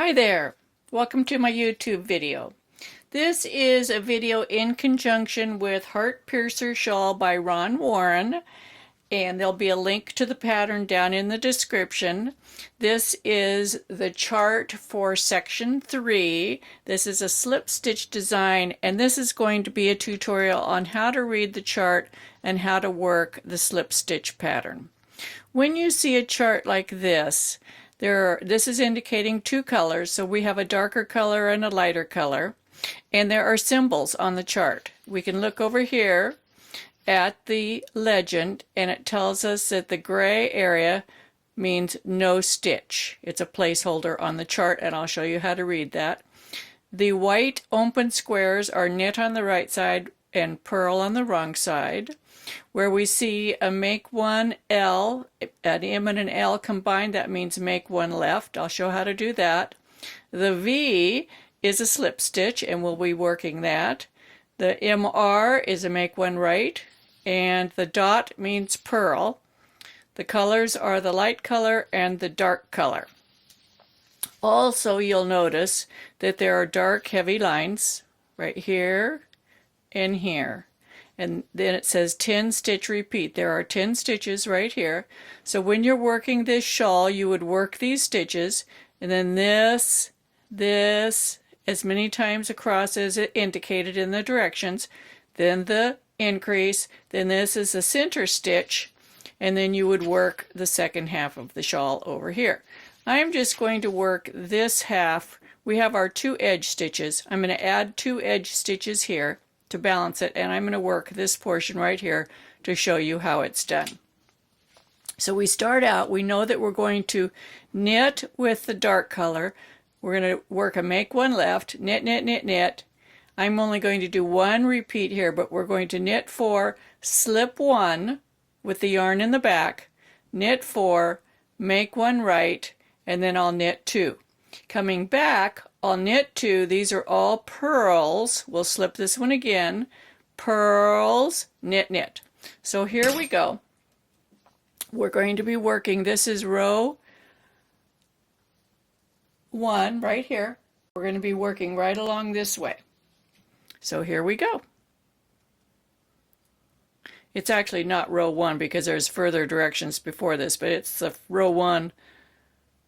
Hi there, welcome to my YouTube video. This is a video in conjunction with Heart Piercer Shawl by Ron Warren, and there'll be a link to the pattern down in the description. This is the chart for section 3. This is a slip stitch design, and this is going to be a tutorial on how to read the chart and how to work the slip stitch pattern. When you see a chart like this, this is indicating two colors, so we have a darker color and a lighter color, and there are symbols on the chart. We can look over here at the legend, and it tells us that the gray area means no stitch. It's a placeholder on the chart, and I'll show you how to read that. The white open squares are knit on the right side and purl on the wrong side. Where we see a make one L, an M and an L combined, that means make one left. I'll show how to do that. The V is a slip stitch, and we'll be working that. The MR is a make one right, and the dot means purl. The colors are the light color and the dark color. Also, you'll notice that there are dark heavy lines right here and here. And then it says 10 stitch repeat. There are 10 stitches right here. So when you're working this shawl, you would work these stitches, and then this, as many times across as it indicated in the directions, then the increase, then this is the center stitch, and then you would work the second half of the shawl over here. I'm just going to work this half. We have our two edge stitches. I'm going to add two edge stitches here to balance it, and I'm going to work this portion right here to show you how it's done. So we start out, we know that we're going to knit with the dark color. We're going to work a make one left, knit, knit, knit, knit. I'm only going to do one repeat here, but we're going to knit 4, slip 1 with the yarn in the back, knit 4, make 1 right, and then I'll knit 2. Coming back, I'll knit 2. These are all purls. We'll slip this one again. Purls, knit, knit. So here we go. We're going to be working, this is row 1 right here. We're going to be working right along this way. So here we go. It's actually not row 1 because there's further directions before this, but it's the row 1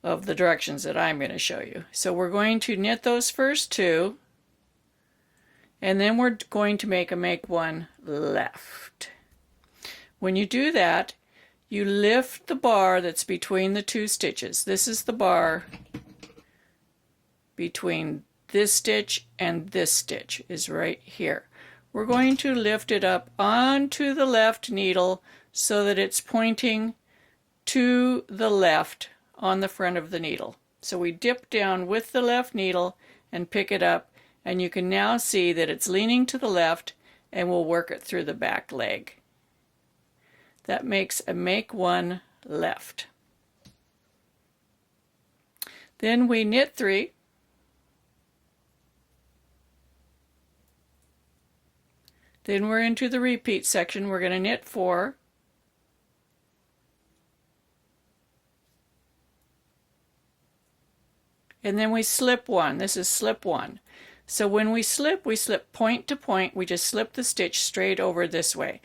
of the directions that I'm going to show you. So we're going to knit those first 2, and then we're going to make one left. When you do that, you lift the bar that's between the 2 stitches. This is the bar between this stitch and this stitch, is right here. We're going to lift it up onto the left needle so that it's pointing to the left on the front of the needle. So we dip down with the left needle and pick it up, and you can now see that it's leaning to the left, and we'll work it through the back leg. That makes a make one left. Then we knit 3. Then we're into the repeat section. We're going to knit 4. And then we slip 1. This is slip 1. So when we slip point to point. We just slip the stitch straight over this way.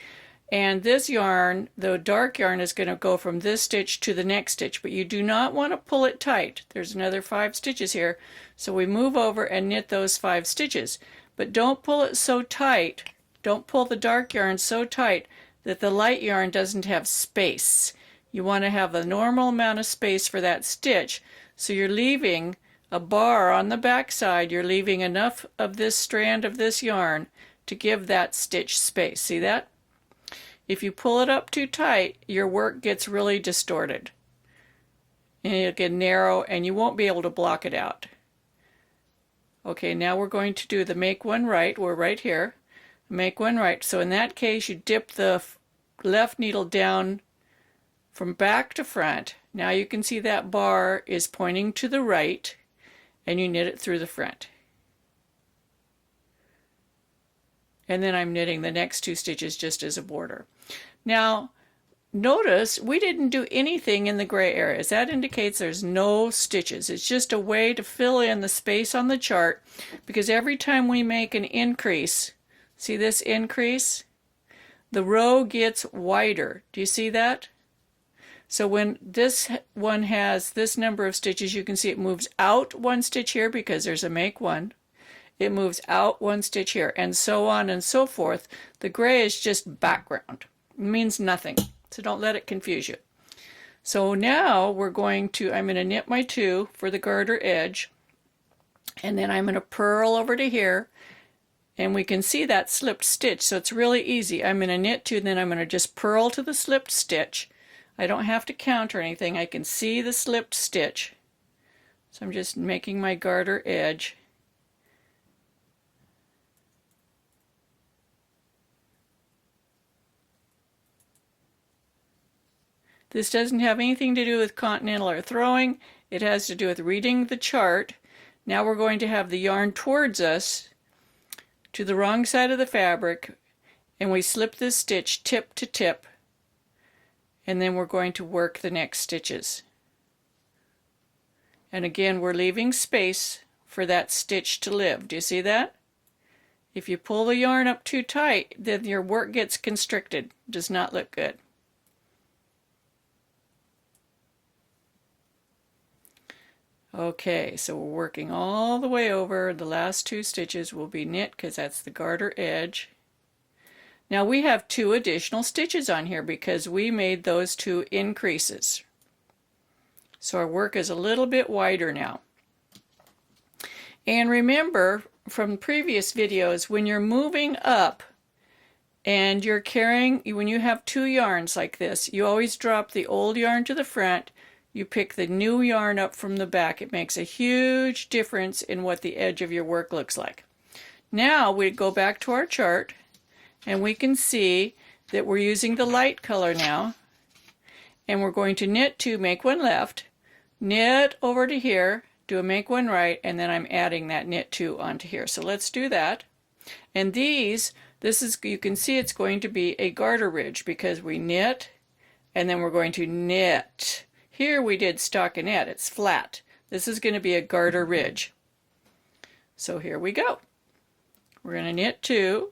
And this yarn, the dark yarn, is going to go from this stitch to the next stitch, but you do not want to pull it tight. There's another 5 stitches here. So we move over and knit those 5 stitches. But don't pull it so tight. Don't pull the dark yarn so tight that the light yarn doesn't have space. You want to have the normal amount of space for that stitch. So you're leaving a bar on the back side. You're leaving enough of this strand of this yarn to give that stitch space. See that? If you pull it up too tight, your work gets really distorted. And it'll get narrow, and you won't be able to block it out. Okay, now we're going to do the make one right. We're right here. Make one right. So in that case, you dip the left needle down from back to front. Now you can see that bar is pointing to the right, and you knit it through the front. And then I'm knitting the next 2 stitches just as a border. Now, notice we didn't do anything in the gray areas. That indicates there's no stitches. It's just a way to fill in the space on the chart, because every time we make an increase, see this increase? The row gets wider. Do you see that? So when this one has this number of stitches, you can see it moves out one stitch here because there's a make one. It moves out one stitch here, and so on and so forth. The gray is just background. It means nothing. So don't let it confuse you. So now I'm going to knit my 2 for the garter edge, and then I'm going to purl over to here, and we can see that slipped stitch, so it's really easy. I'm going to knit 2, and then I'm going to just purl to the slipped stitch. I don't have to count or anything. I can see the slipped stitch. So I'm just making my garter edge. This doesn't have anything to do with continental or throwing. It has to do with reading the chart. Now we're going to have the yarn towards us to the wrong side of the fabric, and we slip this stitch tip to tip, and then we're going to work the next stitches. And again, we're leaving space for that stitch to live. Do you see that? If you pull the yarn up too tight, then your work gets constricted. It does not look good. Okay, so we're working all the way over. The last 2 stitches will be knit because that's the garter edge. Now we have 2 additional stitches on here because we made those 2 increases. So our work is a little bit wider now. And remember from previous videos, when you're moving up and you're carrying, when you have 2 yarns like this, you always drop the old yarn to the front. You pick the new yarn up from the back. It makes a huge difference in what the edge of your work looks like. Now we go back to our chart, and we can see that we're using the light color now, and we're going to knit 2, make 1 left, knit over to here, do a make 1 right, and then I'm adding that knit 2 onto here. So let's do that. And this is, you can see it's going to be a garter ridge because we knit, and then we're going to knit. Here we did stockinette, it's flat. This is going to be a garter ridge. So here we go. We're going to knit 2.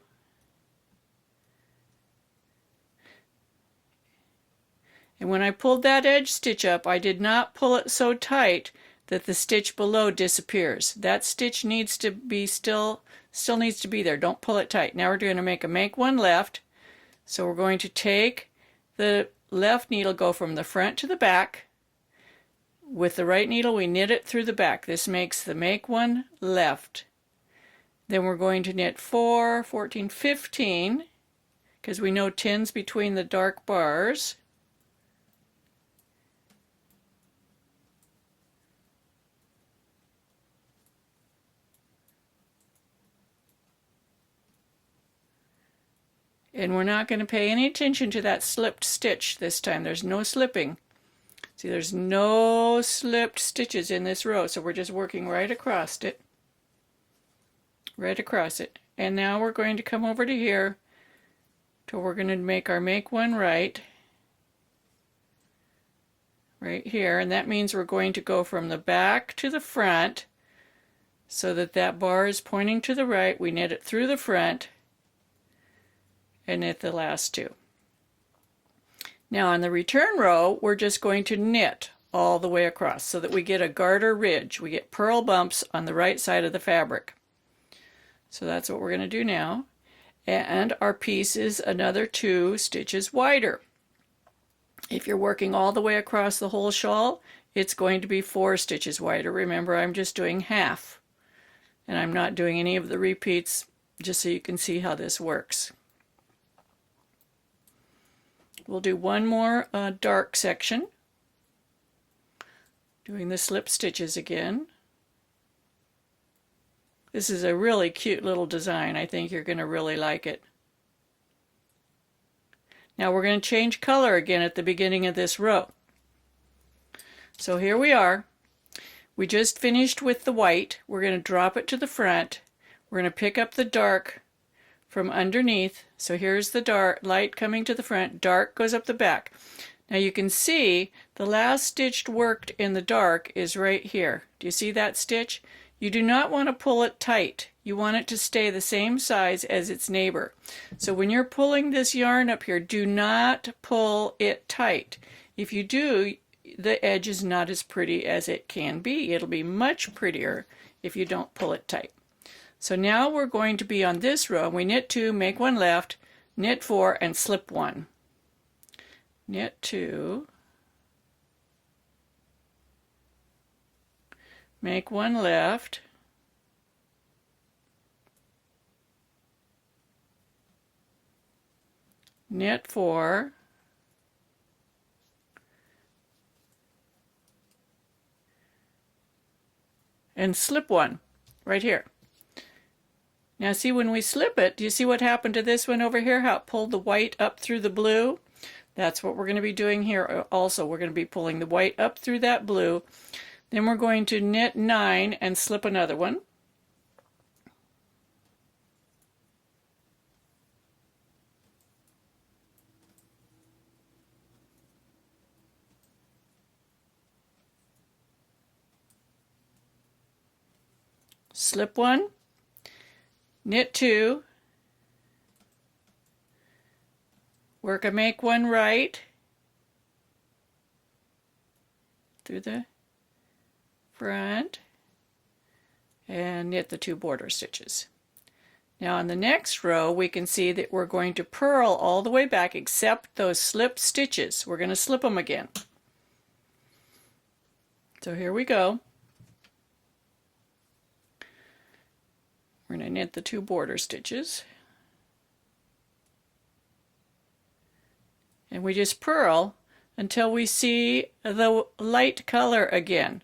And when I pulled that edge stitch up, I did not pull it so tight that the stitch below disappears. That stitch needs to be still needs to be there. Don't pull it tight. Now we're going to make 1 left. So we're going to take the left needle, go from the front to the back. With the right needle, we knit it through the back. This makes the make 1 left. Then we're going to knit 4, 14, 15, because we know 10's between the dark bars. And we're not going to pay any attention to that slipped stitch this time. There's no slipping. See, there's no slipped stitches in this row, so we're just working right across it. Right across it. And now we're going to come over to here till we're going to make our make 1 right. Right here, and that means we're going to go from the back to the front so that that bar is pointing to the right. We knit it through the front and knit the last 2. Now on the return row, we're just going to knit all the way across so that we get a garter ridge. We get purl bumps on the right side of the fabric. So that's what we're going to do now. And our piece is another 2 stitches wider. If you're working all the way across the whole shawl, it's going to be 4 stitches wider. Remember, I'm just doing half. And I'm not doing any of the repeats, just so you can see how this works. We'll do one more dark section, doing the slip stitches again. This is a really cute little design. I think you're going to really like it. Now we're going to change color again at the beginning of this row. So here we are. We just finished with the white. We're going to drop it to the front. We're going to pick up the dark from underneath. So here's the dark light coming to the front, dark goes up the back. Now you can see the last stitch worked in the dark is right here. Do you see that stitch? You do not want to pull it tight. You want it to stay the same size as its neighbor. So when you're pulling this yarn up here, do not pull it tight. If you do, the edge is not as pretty as it can be. It'll be much prettier if you don't pull it tight. So now we're going to be on this row. We knit 2, make 1 left, knit 4, and slip 1. Knit 2, make 1 left, knit 4, and slip 1 right here. Now see, when we slip it, do you see what happened to this one over here? How it pulled the white up through the blue? That's what we're going to be doing here also. We're going to be pulling the white up through that blue. Then we're going to knit 9 and slip another one. Slip 1, knit 2, work a make 1 right through the front, and knit the 2 border stitches. Now on the next row we can see that we're going to purl all the way back except those slip stitches. We're going to slip them again. So here we go. We're going to knit the 2 border stitches. And we just purl until we see the light color again.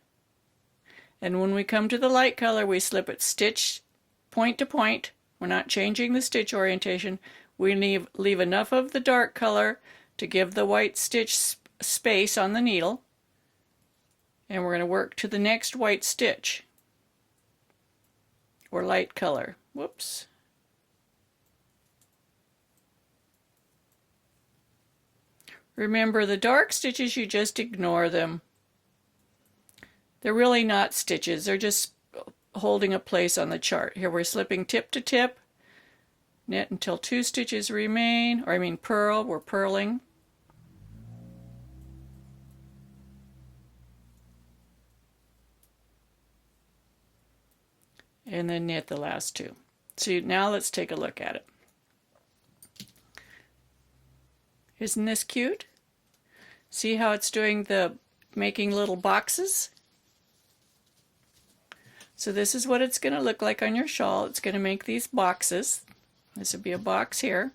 And when we come to the light color, we slip it stitch point to point. We're not changing the stitch orientation. We leave enough of the dark color to give the white stitch space on the needle. And we're going to work to the next white stitch, or light color. Whoops. Remember, the dark stitches, you just ignore them. They're really not stitches. They're just holding a place on the chart. Here we're slipping tip to tip. Knit until 2 stitches remain, or I mean purl. We're purling. And then knit the last 2. So now let's take a look at it. Isn't this cute? See how it's doing the making little boxes? So this is what it's going to look like on your shawl. It's going to make these boxes. This would be a box here.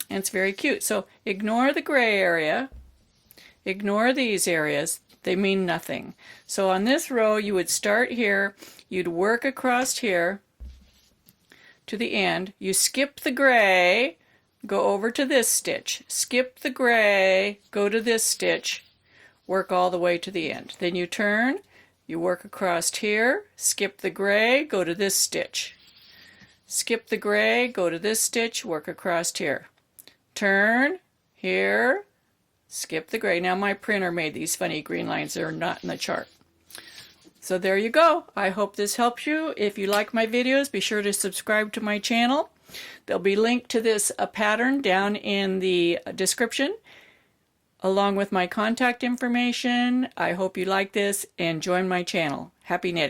And it's very cute. So ignore the gray area. Ignore these areas. They mean nothing. So on this row you would start here. You'd work across here to the end. You skip the gray, go over to this stitch. Skip the gray, go to this stitch, work all the way to the end. Then you turn, you work across here, skip the gray, go to this stitch. Skip the gray, go to this stitch, work across here. Turn, here, skip the gray. Now my printer made these funny green lines. They're not in the chart. So there you go. I hope this helps you. If you like my videos, be sure to subscribe to my channel. There'll be a link to this pattern down in the description, along with my contact information. I hope you like this and join my channel. Happy knitting.